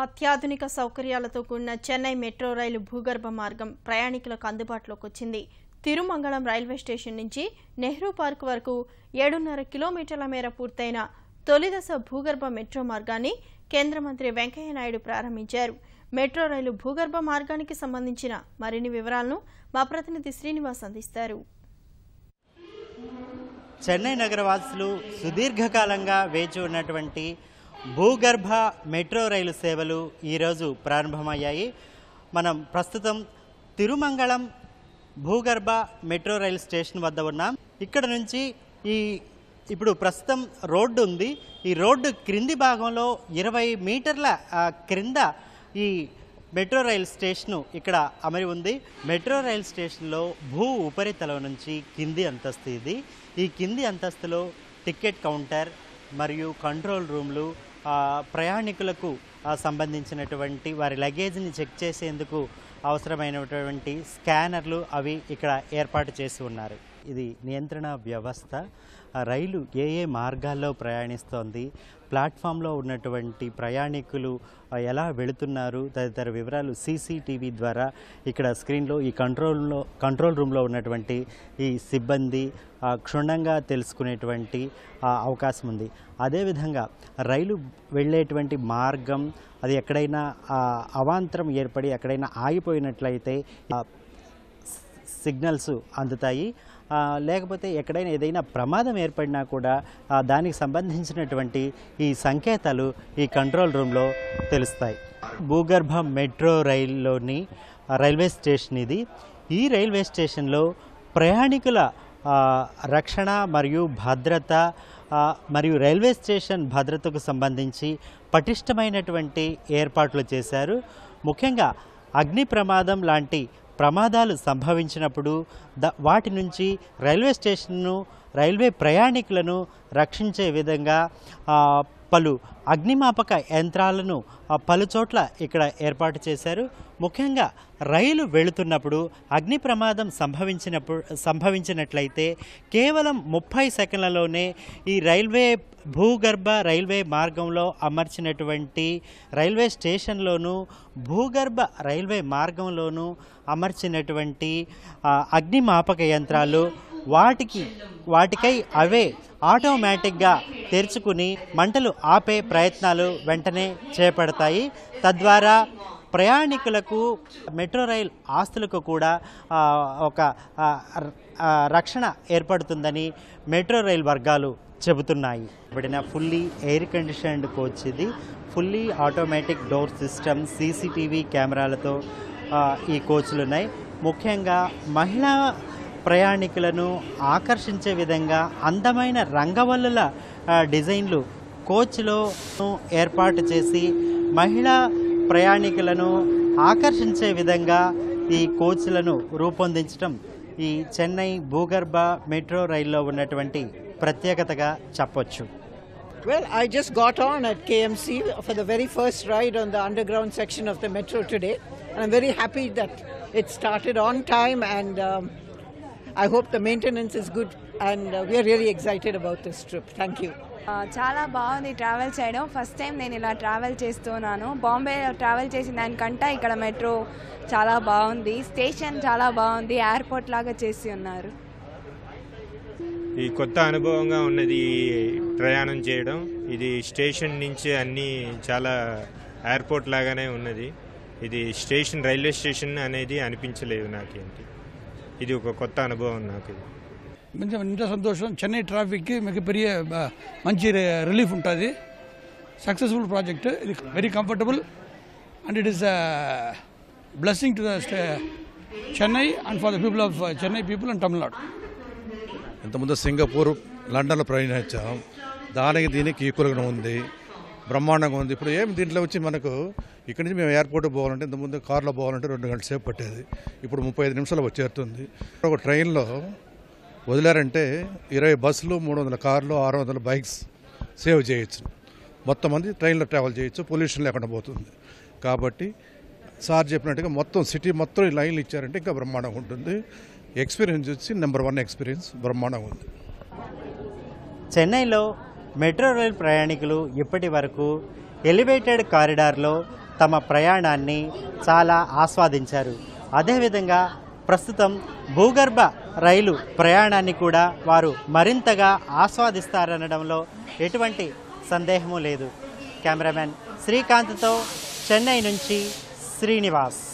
అత్యాధునిక సౌకర్యాలతో కూడిన చెన్నై మెట్రో రైలు భూగర్భ మార్గం ప్రయాణికులకు అందుబాటులోకి వచ్చింది. తిరుమంగళం రైల్వే స్టేషన్ నుంచి నెహ్రూ పార్క్ వరకు 7.5 కిలోమీటర్ల మేర పూర్తయిన తొలిదశ భూగర్భ మెట్రో మార్గాన్ని కేంద్ర మంత్రి వెంకయ్య నాయుడు ప్రారంభించారు. మెట్రో రైలు భూగర్భ మార్గానికి సంబంధించిన మరిన్ని వివరాలను మా ప్రతినిధి శ్రీనివాస్ అందిస్తారు. చెన్నై నగరవాసులు సుదీర్ఘకాలంగా వేచి ఉన్నటువంటి భూగర్భ మెట్రో రైలు సేవలు ఈరోజు ప్రారంభమయ్యాయి. మనం ప్రస్తుతం తిరుమంగళం భూగర్భ మెట్రో రైలు స్టేషన్ వద్ద ఉన్నాం. ఇక్కడ నుంచి ఇప్పుడు ప్రస్తుతం రోడ్డు ఉంది. ఈ రోడ్డు క్రింది భాగంలో 20 మీటర్ల క్రింద ఈ మెట్రో రైల్ స్టేషను ఇక్కడ అమరి ఉంది. మెట్రో రైల్ స్టేషన్లో భూ ఉపరితలం నుంచి కింది అంతస్తు ఇది. ఈ కింది అంతస్తులో టికెట్ కౌంటర్ మరియు కంట్రోల్ రూమ్లు, ప్రయాణికులకు సంబంధించినటువంటి వారి లగేజ్ని చెక్ చేసేందుకు అవసరమైనటువంటి స్కానర్లు అవి ఇక్కడ ఏర్పాటు చేసి ఉన్నారు. ఇది నియంత్రణ వ్యవస్థ. రైలు ఏ మార్గాల్లో ప్రయాణిస్తోంది, ప్లాట్ఫామ్లో ఉన్నటువంటి ప్రయాణికులు ఎలా వెళుతున్నారు తదితర వివరాలు సీసీటీవీ ద్వారా ఇక్కడ స్క్రీన్లో ఈ కంట్రోల్ రూమ్లో ఉన్నటువంటి ఈ సిబ్బంది క్షుణ్ణంగా తెలుసుకునేటువంటి అవకాశం ఉంది. అదేవిధంగా రైలు వెళ్ళేటువంటి మార్గం అది ఎక్కడైనా అవాంతరం ఏర్పడి ఎక్కడైనా ఆగిపోయినట్లయితే సిగ్నల్స్ అందుతాయి. లేకపోతే ఎక్కడైనా ఏదైనా ప్రమాదం ఏర్పడినా కూడా దానికి సంబంధించినటువంటి ఈ సంకేతాలు ఈ కంట్రోల్ రూమ్లో తెలుస్తాయి. భూగర్భ మెట్రో రైల్లోని రైల్వే స్టేషన్ ఇది. ఈ రైల్వే స్టేషన్లో ప్రయాణికుల రక్షణ మరియు భద్రత మరియు రైల్వే స్టేషన్ భద్రతకు సంబంధించి పటిష్టమైనటువంటి ఏర్పాట్లు చేశారు. ముఖ్యంగా అగ్ని ప్రమాదం లాంటి ప్రమాదాలు సంభవించినప్పుడు వాటి నుంచి రైల్వే స్టేషన్ను, రైల్వే ప్రయాణికులను రక్షించే విధంగా పలు అగ్నిమాపక యంత్రాలను పలు చోట్ల ఇక్కడ ఏర్పాటు చేశారు. ముఖ్యంగా రైలు వెళుతున్నప్పుడు అగ్ని ప్రమాదం సంభవించినట్లయితే కేవలం 30 సెకండ్లలోనే ఈ భూగర్భ రైల్వే మార్గంలో అమర్చినటువంటి రైల్వే స్టేషన్లోనూ భూగర్భ రైల్వే మార్గంలోనూ అమర్చినటువంటి అగ్నిమాపక యంత్రాలు వాటికై అవే ఆటోమేటిక్గా తెరుచుకుని మంటలు ఆపే ప్రయత్నాలు వెంటనే చేపడతాయి. తద్వారా ప్రయాణికులకు, మెట్రో రైల్ ఆస్తులకు కూడా ఒక రక్షణ ఏర్పడుతుందని మెట్రో రైల్ వర్గాలు చెబుతున్నాయి. పడిన ఫుల్లీ ఎయిర్ కండిషన్డ్ కోచ్ ఇది. Fully automatic door system, CCTV కెమెరాలతో ఈ కోచ్లు ఉన్నాయి. ముఖ్యంగా మహిళా ప్రయాణికులను ఆకర్షించే విధంగా అందమైన రంగవల్లుల డిజైన్లు కోచ్లో ఏర్పాటు చేసి మహిళా ప్రయాణికులను ఆకర్షించే విధంగా ఈ కోచ్లను రూపొందించడం ఈ చెన్నై భూగర్భ మెట్రో రైల్లో ఉన్నటువంటి ప్రత్యేకతగా చెప్పొచ్చు. Well, I just got on at KMC for the very first ride on the underground section of the metro today, and I'm very happy that it started on time, and I hope the maintenance is good, and we are really excited about this trip. Thank you. చాలా బాగుంది travel చేయడం. First time నేను ఇలా travel చేస్తున్నాను. Bombay travel చేసిన దానికంటే ఇక్కడ metro చాలా బాగుంది. స్టేషన్ చాలా బాగుంది. ఎయిర్పోర్ట్ లాగా చేసి ఉన్నారు. ఈ కొత్త అనుభవంగా ఉన్నది ప్రయాణం చేయడం. ఇది స్టేషన్ నుంచి అన్నీ చాలా ఎయిర్పోర్ట్ లాగానే ఉన్నది. ఇది స్టేషన్, రైల్వే స్టేషన్ అనేది అనిపించలేదు నాకేంటి. ఇది ఒక కొత్త అనుభవం నాకు. ఇంత సంతోషం. చెన్నై ట్రాఫిక్కి మిగపెరియ మంచి రిలీఫ్ ఉంటుంది. Successful project. ఇది very comfortable and it is blessing to the Chennai and for the people of Chennai people and Tamil Nadu. ఇంతకుముందు సింగపూర్, లండన్లో ప్రయాణించాం. దానికి దీనికి ఈక్వల్గా ఉంది, బ్రహ్మాండంగా ఉంది. ఇప్పుడు దీంట్లో వచ్చి మనకు ఇక్కడి నుంచి మేము ఎయిర్పోర్ట్ పోవాలంటే ఇంతకుముందు కార్లో పోవాలంటే 2 గంటల సేపు పట్టేది. ఇప్పుడు 35 నిమిషాలు వచ్చేస్తుంది. ఒక ట్రైన్లో వదిలారంటే 20 బస్సులు, 300 కార్లు, 600 బైక్స్ సేవ్ చేయొచ్చు. మొత్తం మంది ట్రైన్లో ట్రావెల్ చేయొచ్చు. పొల్యూషన్ లేకుండా పోతుంది. కాబట్టి సార్ చెప్పినట్టుగా మొత్తం సిటీ మొత్తం ఈ లైన్లు ఇచ్చారంటే ఇంకా బ్రహ్మాండంగా ఉంటుంది. ఎక్స్పీరియన్స్ వచ్చి నెంబర్ 1 ఎక్స్పీరియన్స్, బ్రహ్మాండంగా ఉంది. చెన్నైలో మెట్రో రైల్ ప్రయాణికులు ఇప్పటి వరకు ఎలివేటెడ్ కారిడార్లో తమ ప్రయాణాన్ని చాలా ఆస్వాదించారు. అదేవిధంగా ప్రస్తుతం భూగర్భ రైలు ప్రయాణాన్ని కూడా వారు మరింతగా ఆస్వాదిస్తారనడంలో ఎటువంటి సందేహము లేదు. కెమెరామెన్ శ్రీకాంత్తో చెన్నై నుంచి శ్రీనివాస్.